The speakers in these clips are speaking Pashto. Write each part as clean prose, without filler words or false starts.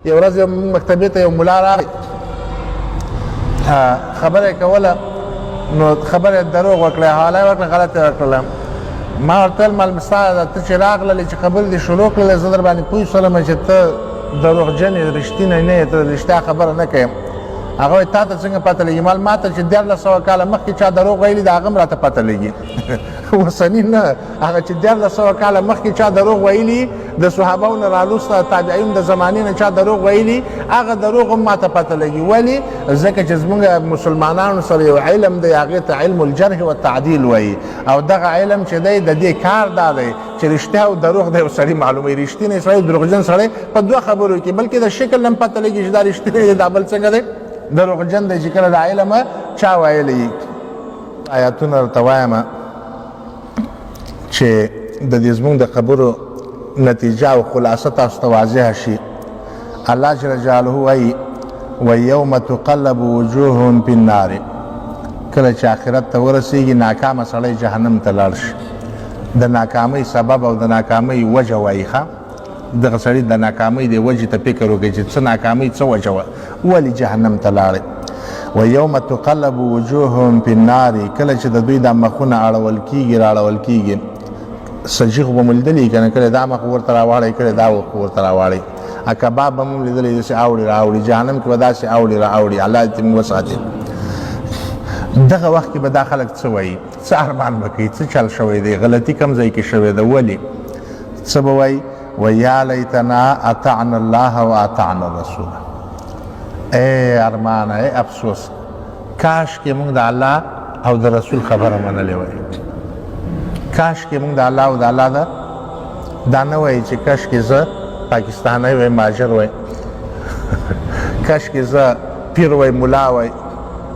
یو ورځ مکتبې ته یو ملا راغی، خبره یې کوله، نو خبره یې دروغ وکړه، حواله یې وکړه، غلطه یې وکړله. ما ورته ویل معلم ستا ته چې راغللې چې خبرې دې شروع کړلې، زه در باندې پوه شولم چې ته دروغجن یې، رښتینی نه یې، ته رښتیا خبره نه کوې. هغه وایي تا ته څنګه پته لګي؟ ما ته چې 1400 کاله مخکې چا دروغ ویلي د هغه هم راته پته لګي. اوسني نه، هغه چې 1400 کاله مخکې چا دروغ ویلي، د صحابهو نه راوروسته تابعین د زمانې نه چا دروغ ویلي، هغه دروغ هم ماته پته لګي. ولې؟ ځکه چې زموږ مسلمانانو سره یو علم دی، هغې ته علم الجرح والتعدیل وایي، او دغه علم چې دی د دې کار دا دی چې رښتیا او دروغ د یو سړي معلوموي. رښتینی سړی دروغجن سړی په دوه خبرو کې، بلکې د شکل نه هم پته لګي چې دا رښتینی دی، دا بل څنګه دی دروغجن دی چې کله د علم چا ویلی. آیاتونه ورته وایم چې د دې زموږ د خبرو نتیجه او خلاصه تاسو ته واضحه شي. الله جل جلاله وایي ویوم تقلب وجوههم فی النار، کله چې آخرت ته ورسیږي ناکامه سړی جهنم ته لاړ شي. د ناکامۍ سبب او د ناکامۍ وجه وایي ښه، دغه سړي د ناکامۍ د وجې ته فکر وکړي چې څه ناکامۍ څه وجه وه، ولې جهنم ته لاړې. ویوم تقلب وجوههم فی النار، کله چې د دوی دا مخونه اړول کېږي راړول کېږي. سجیغ به مو لیدلي که نه، کله دا مخ ورته راواړئ، کله دا ورته راواړئ. کباب به مو لیدلی داسې اوړي راوړي، جهنم کې به داسې اوړي راوړي. الله دې موږ وساتي. دغه وخت کې به دا خلک څه وایي، څه ارمان به کوي، څه چل شوی دی، غلطي کوم ځای کې شوې ده، ولې؟ څه به وایي؟ ویا لیتنا اطعنا الله و اطعنا الرسول. ای ارمانه، ای افسوس، کاش کې موږ د الله او د رسول خبره منلې وای. کاش کې موږ د الله او د الله دا نه وای چې کاش کې زه پاکستانی وای، ماجر وای، کاش کې زه پیر وای، ملا وای،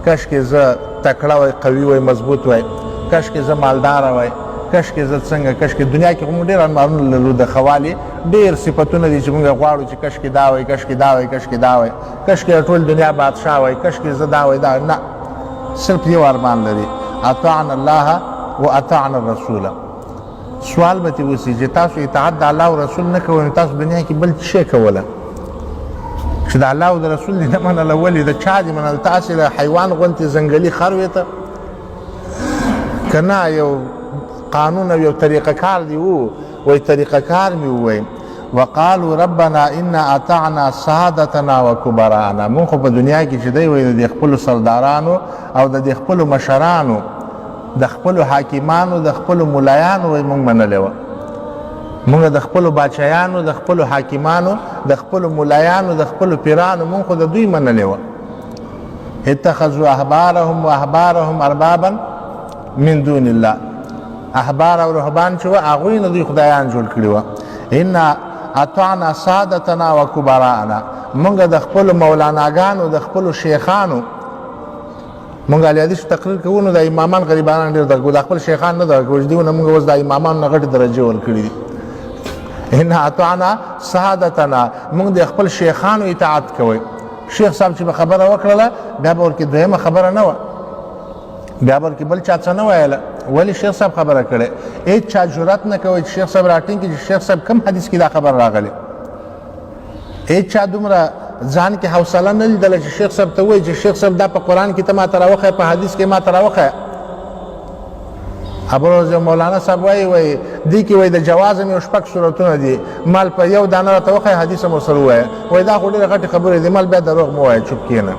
کاش کې زه تکړه وای، قوي وای، مضبوط وای، کاش کې زه مالدار وای، کاش کې زه څنګه، کاش کې دنیا کې موږ ډېر ارمانونه لرو، د خوالي ډېر صفتونه دي چې موږ غواړو چې کاش کې دا وای، کاش کې دا وای، کاش کې دا وای، کاش کې ټول دنیا بادشاه وای، کاش کې زه دا وای دا نه. صرف یو ارمان لري، اطعنا الله و اطعنا الرسول. سوال به ترې وشي چې تاسو اطاعت د الله او رسول نه کوئ، نو تاسو دنیا کې بل څه شی کوله چې د الله او د رسول دې نه منله؟ ولې د چا دې منله؟ تاسې د حیوان غوندې ځنګلي خر وې ته که نه؟ یو قانون او یو طریقه کار دی وو، وایي طریقه کار مې ووایي. وقالوا ربنا انا اطعنا سادتنا وکبراءنا. مونږ خو په دنیا کې چې دی وایي د خپلو سردارانو او د خپلو مشرانو، د خپلو حاکمانو، د خپلو ملایانو وایي مونږ منلې وه. مونږ د خپلو باچایانو، د خپلو حاکمانو، د خپلو ملایانو، د خپلو پیرانو مونږ خو د دوی منلې وه. اتخذوا احبارهم واحبارهم اربابا من دون الله. احبار او رهبان چې وه هغوی نه دوی خدایان جوړ کړي وه. انا اطعنا سادتنا و کبراءنا. مونږ د خپلو مولاناګانو، د خپلو شیخانو، مونږ الیادیش تقریر کوو نو د امامان غریبانان ډېر درکوو، د خپل شیخان نه درکوو چې دیونه مونږ اوس د امامانو نه غټې درجې ورکړي دي. انا اطعنا سادتنا، مونږ د خپل شیخانو اطاعت کوئ. شیخ صاحب چې به خبره وکړله بیا به ورکې دویمه خبره نه وه، بیا به ورکې بل چا څه نه ویله. ولې شیخ صاحب خبره کړې؟ هېڅ چا جرأت نه کوي چې شیخ صاحب راټینګ کړي چې شیخ صاحب کوم حدیث کې دا خبر راغلی. هېڅ چا دومره ځان کې حوصله نه لیدله چې شیخ صاحب ته ووایي چې شیخ صاحب دا په قرآن کې ته ما ته راوښیه، په حدیث کې ما ته راوښیه. ابروز مولانا صاحب وایي دې کې وایي د جواز هم یو 6 صورتونه دي، مال په یو دانه راته وښیه، حدیث هم ورسره ووایه. وایي دا خو ډېرې غټې خبرې دي، مال بیا دروغ مه وایه، چوپ کښېنه.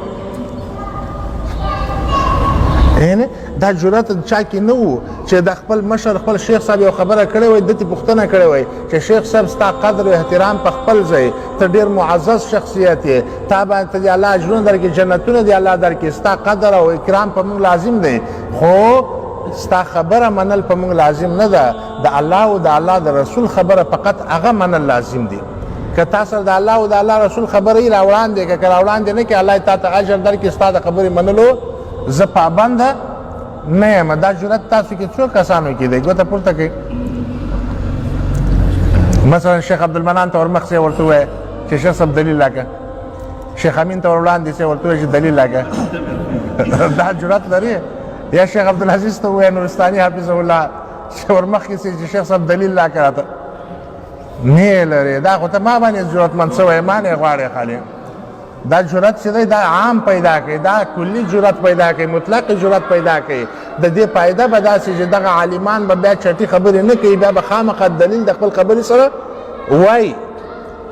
دا جرأت چا کې نه و چې د خپل مشر خپل شیخ صاحب یو خبره کړې وای، دته پوښتنه کړې وای چې شیخ صاحب ستا قدر او احترام په خپل ځای، ته ډېر معزز شخصیت یې، تا باندې د الله اجرونه درکړي، جنتونه دی الله درکړي، ستا قدر او اکرام په موږ لازم دی، خو ستا خبره منل په موږ لازم نه ده. د الله او د الله د رسول خبره فقط هغه منل لازم دی. که تا سره د الله او د الله رسول خبره یې راوړاندې کړه، که راوړاندې نه کړې الله تا ته اجر درکړي، ستا د خبرې منلو زه پابند نه یم. دا جرأت تاسو کې څو کسانو کې دی؟ ګوته پورته کړئ. مثلا شیخ عبدالمنان ته ورمخ سي ورته ووایه چې شیخ صاحب دلیل راکړه، شیخ امین ته ور وړاندې سي ورته ووایه چې دلیل راکړه. دا جرأت لري؟ یا شیخ عبدالعزیز ته ووایه نورستاني حافظه الله چې ورمخکې سي چې شیخ صاحب دلیل راکړه راته. نه لري دا خو ته ما باندې ضرورتمند شوی ما نه غواړې خالي دا جرأت چې دی دا عام پیدا کوي دا کلي جرأت پیدا کوي مطلق جرأت پیدا کوي د دې فایده به داسې چې دغه عالمان به بیا چټي خبرې نه کوي بیا به خامخا دلیل د خپل خبرې سره وایي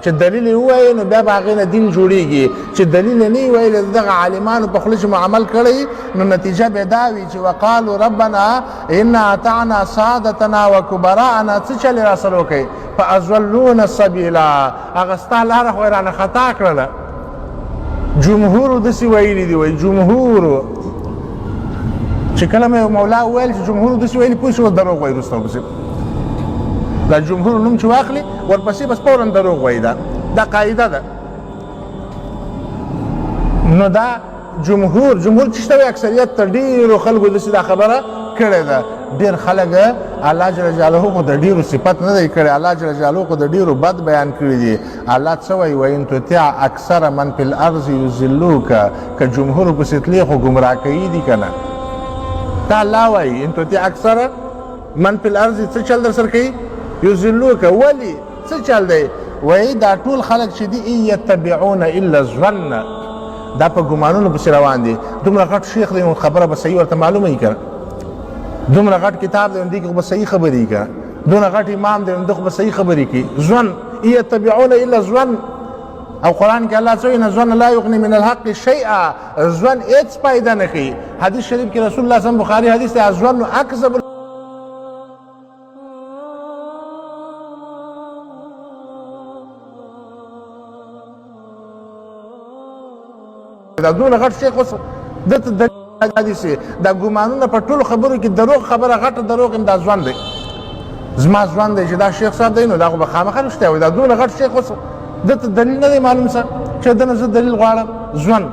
چې دلیل یې ووایي نو بیا به هغې نه دین جوړېږي چې دلیل یې نه وي ویلی د دغه عالمانو په خوله چې مو عمل کړی نو نتیجه به دا وي چې وقالو ربنا انا اطعنا سادتنا وکبراءنا څه چلې را سره وکړئ فاضلونا السبیلا هغه ستا لاره خو یې رانه خطا کړله جمهورو داسې ویلي دي وایي جمهورو چې کله مې مولا وویل چې جمهورو داسې ویلي پوه شي اوس دروغ وایي وروسته ورپسې دا جمهور نوم چې واخلي ورپسې بس فورا دروغ وایي دا قاعده ده نو دا جمهور چې شته وي اکثریت ته ډېرو خلکو داسې دا خبره کړې ده ډېر خلک الله جل جلاله خو د ډېرو صفت نه دی کړی الله جل جلاله خو د ډېرو بد بیان کړي دي الله څه وایي وان تطع اکثر من فی الارض یضلوک که جمهور پسې تلې خو ګمراه کوي دي که نه دا الله وایي ان تطع اکثر من فی الارض څه چل در سره کوي یضلوک ولې څه چل دی وایي دا ټول خلک چې دي ان یتبعون الا الظن دا په ګمانونو پسې روان دي دومره غټ شیخ دی خبره به صحیح ورته معلومه وي که دومره غټ کتاب دی دې کې خو به صحیح خبرې که دومره غټ امام دی دې خو به صحیح خبرې کوي ظن ان یتبعون الا الظن او قرآن کې الله څه وایي ان الظن لا یغني من الحق شیئا ظن هېڅ فایده نه کوي حدیث شریف کې رسول الله صلی الله علیه وسلم بخاري حدیث دی الظن اکذب دا دونه غټ شیخ اوس دته د حدیث دا ګمانونه په ټولو خبرو کې دروغ خبره غټه دروغ دا ځوان دی زما ځوان دی چې دا شیخ صاحب دی نو دا خو به خامخا رښتیا وایي دا دونه غټ شیخ اوس دته دلیل نه دی معلوم څه چې دنه زه دلیل غواړم ځوان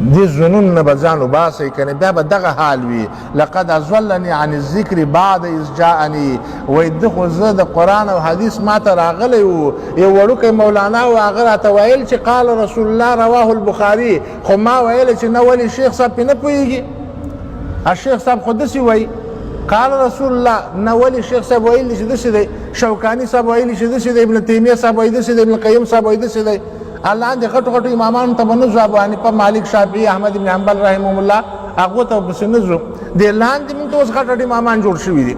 دې ځوانونو نه به ځان وباسئ که نه بیا به دغه حال وي لقد اضلني عن الذکر بعد اذ جاءني وایي ده خو زه د قرآن او حدیث ما ته راغلی و یو وړوکی مولانا و هغه راته ویل چې قال رسول الله رواه البخاري خو ما ویلی چې نه ولې شیخ صاحب پې نه پوهېږي الشیخ صاحب خو داسې وایي قال رسول الله نه ولې شیخ صاحب ویلی چې داسې دی شوکاني صاحب ویلی چې داسې دی ابن تیمیه صاحب وایي داسې دی ابن قیم صاحب وایي داسې دی الله دې غټو غټو امامانو ته به نه ځو ابو حنیفه مالک شافعي احمد بن حنبل رحمهم الله هغو ته پسې نه ځو دې لاندې مونږ ته اوس غټ غټ امامان جوړ شوي دي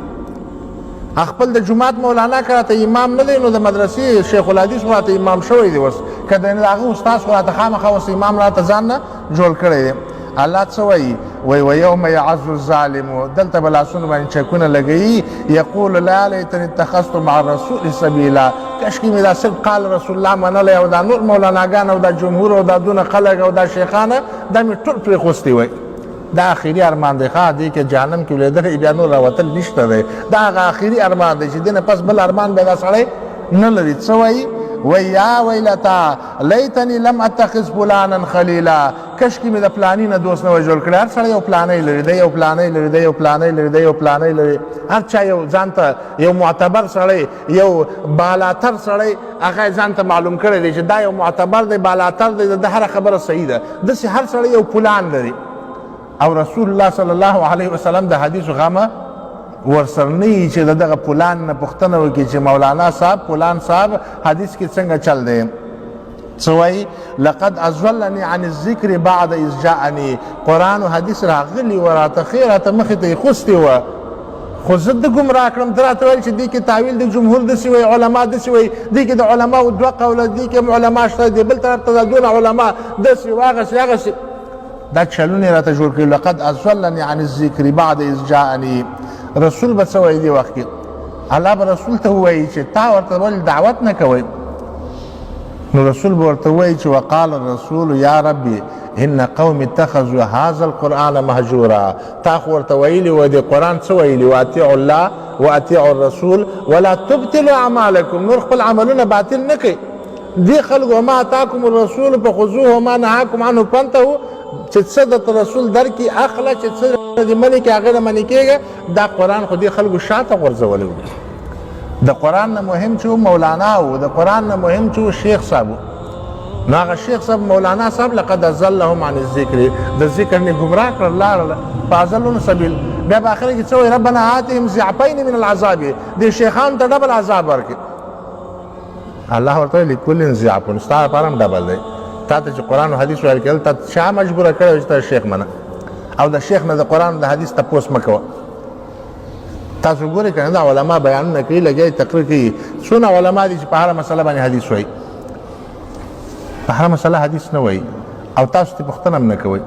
خپل د جومات مولانا که راته امام نه دی نو د مدرسې شیخ الحدیث خو راته امام شوی دی اوس که د هغه استاد خو راته خامخا اوس امام راته ځان نه جوړ کړی دی الله څه وایي وایي ویوم یعز الظالم دلته به لاسونه باندې چکونه لګوي یقول لا لیتني اتخذت مع الرسول سبیلا کاشکې مې دا صرف قال رسول الله منلی او دا نور مولاناګان او دا جمهور او دا دونه خلک او دا شیخانه دا مې ټول پرېښوستی وای دا آخري ارمان دی ښه دې کې جهنم کې ولیدلی بیا نور راوتل نشته دی دا هغه آخري ارمان دی چې دې نه پس بل ارمان بیا دا سړی نه لري څه وایي ویا ویلتا لیتنی لم اتخذ فلانا خلیلا کشکې مې د پلاني نه دوست نه وای جوړ کړی هر سړی یو پلانی لري دی یو پلانی لري دی یو پلانی لري دی یو پلانی لري هر چا یو ځان ته یو معتبر سړی یو بالاتر سړی هغه ځان ته معلوم کړی دی چې دا یو معتبر دی بالاتر دی د هره خبره صحیح ده داسې هر سړی یو پلان لري او رسول الله صلی الله علیه وسلم د حدیثو غمه ورسره نه وي چې د دغه پلان نه پوښتنه وکړي چې مولانا صاحب پلان صاحب حدیث کې څنګه چل دی څه وایي لقد اضلني عن الذکر بعد اذ جاءني قرآن و حدیث راغلي و راته ښې راته مخې ته یې خوستې وه خو زه د ګمراه کړم ته راته ویل چې دې کې تاویل د جمهور داسې وایي علما داسې وایي دې کې د علماو دوه قوله دې کې هم علما شته دې بل طرف ته دا دونه علما داسې واغسې هغسې دا چلونه یې راته جوړ کړي لقد اضلني عن الذکر بعد اذ جاءني رسول به څه وایي دې وخت کې الله به رسول ته ووایي چې تا ورته ولې دعوت نه کوئ نو رسول به ورته ووایي چې وقال الرسول یا ربي ان قوم اتخذوا هذا القرآن مهجورا تا خو ورته ویلي و دې قرآن څه ویلي واطیعوا الله واطیعوا الرسول ولا تبطلوا اعمالکم نور خپل عملونه باطل نه کوي دې خلکو وما اتاکم الرسول فخذوه وما نهاکم عنه فانتهوا چې څه درته رسول درکړي اخله چې څه دې منې کړي هغې نه منې کېږه دا قرآن خو دې خلکو شاته غورځولی و د قرآن نه مهم چې و مولانا و د قرآن نه مهم چې و شیخ صاحب و نو هغه شیخ صاحب مولانا صاحب لقد اضلهم عن الذکر د ذکر نه ګمراه کړل لاړله فاضلون سبیل بیا په آخر کې څه وایي ربنا آتهم ضعفین من العذاب دې شیخانو ته ډبل عذاب ورکړي الله ورته وایي لکل ضعف ستا لپاره هم ډبل دی تا ته چې قرآن او حدیث ویل کېدل تا چا مجبوره کړی چې ته شیخ منه او د شیخ نه د قرآن د حدیث تپوس مه کوه تاسو ګورئ که نه دا علما بیانونه کوي لګیا تقریر کوي څونه علما دي چې په هره مسله باندې حدیث وایي په هره مسله حدیث نه وایي او تاسو ته پوښتنه هم نه کوئ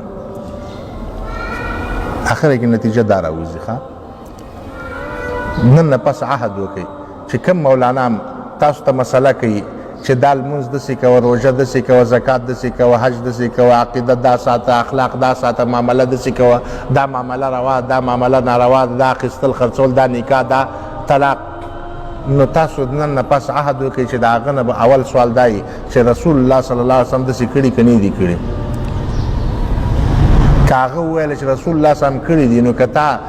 اخره کې نتیجه دا راوځي ښه نن نه پس عهد وکړئ چې کوم مولانا تاسو ته مسله کوي چې دا لمونځ داسې کوه روژه داسې کوه زکات داسې کوه حج داسې کوه عقیده دا ساته اخلاق دا ساته معامله داسې کوه دا معامله روا دا معامله ناروا دا اخیستل خرڅول دا نکاح دا طلاق نو تاسو نن نه پس عهد وکړئ چې د هغه نه به اول سوال دا وي چې رسول الله صلی الله علیه وسلم داسې کړي که نه دي کړي که هغه وویل چې رسول الله صلی الله علیه وسلم کړي دي نو که تا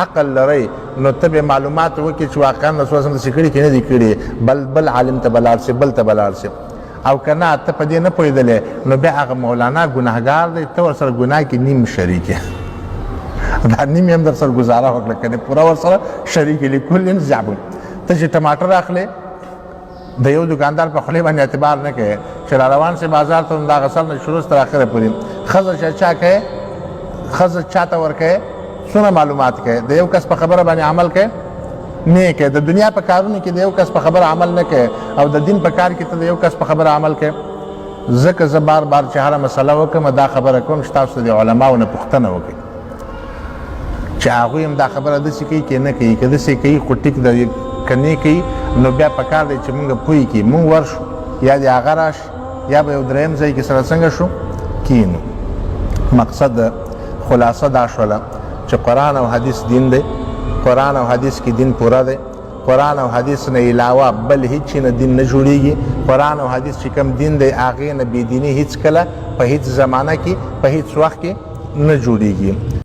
عقل لرئ نو ته به معلومات وکړي چې واقعا رسول الله داسې کړي که نه دي کړي بل عالم ته به لاړ شي بل ته به لاړ شي او که نه ته په دې نه پوهېدلی نو بیا هغه مولانا ګناهګار دی ته ورسره ګناه کې نیم شریک یې دا نیم یې هم در سره ګزاره وکړه که نه پوره ورسره شریک یې لکل ضعف ته چې ټماټر اخلې د یو دکاندار په خولې باندې اعتبار نه کوې چې را روان سي بازار ته د هغه سر نه شروع تر اخره پورې ښځه چې چا کوې ښځه چا ته ورکوې څونه معلومات کوې د یو کس په خبره باندې عمل کوې نه کوې د دنیا په کارونو کې د یو کس په خبره عمل نه کوې او د دین په کار کې ته د یو کس په خبره عمل کوې ځکه زه بار بار چې هره مسله وکړم دا خبره کوم چې تاسو د علماو نه پوښتنه وکړئ چې هغوی هم دا خبره داسې کوي که نه کوي که داسې کوي خو ټیک ده که نه کوي نو بیا پکار دی چې مونږ پوه کړي مونږ ورشو یا د هغه راشي یا به یو دریم ځای کې سره څنګه شو کینو مقصد خلاصه دا شوله چې قرآن او حدیث دین دی قرآن او حدیث کې دین پوره دی قرآن او حدیث نه علاوه بل هیڅ نه دین نه جوړیږي قرآن او حدیث چې کوم دین دی هغې نه بېدیني هیڅ کله په هیڅ زمانه کې په هیڅ وخت کې نه جوړیږي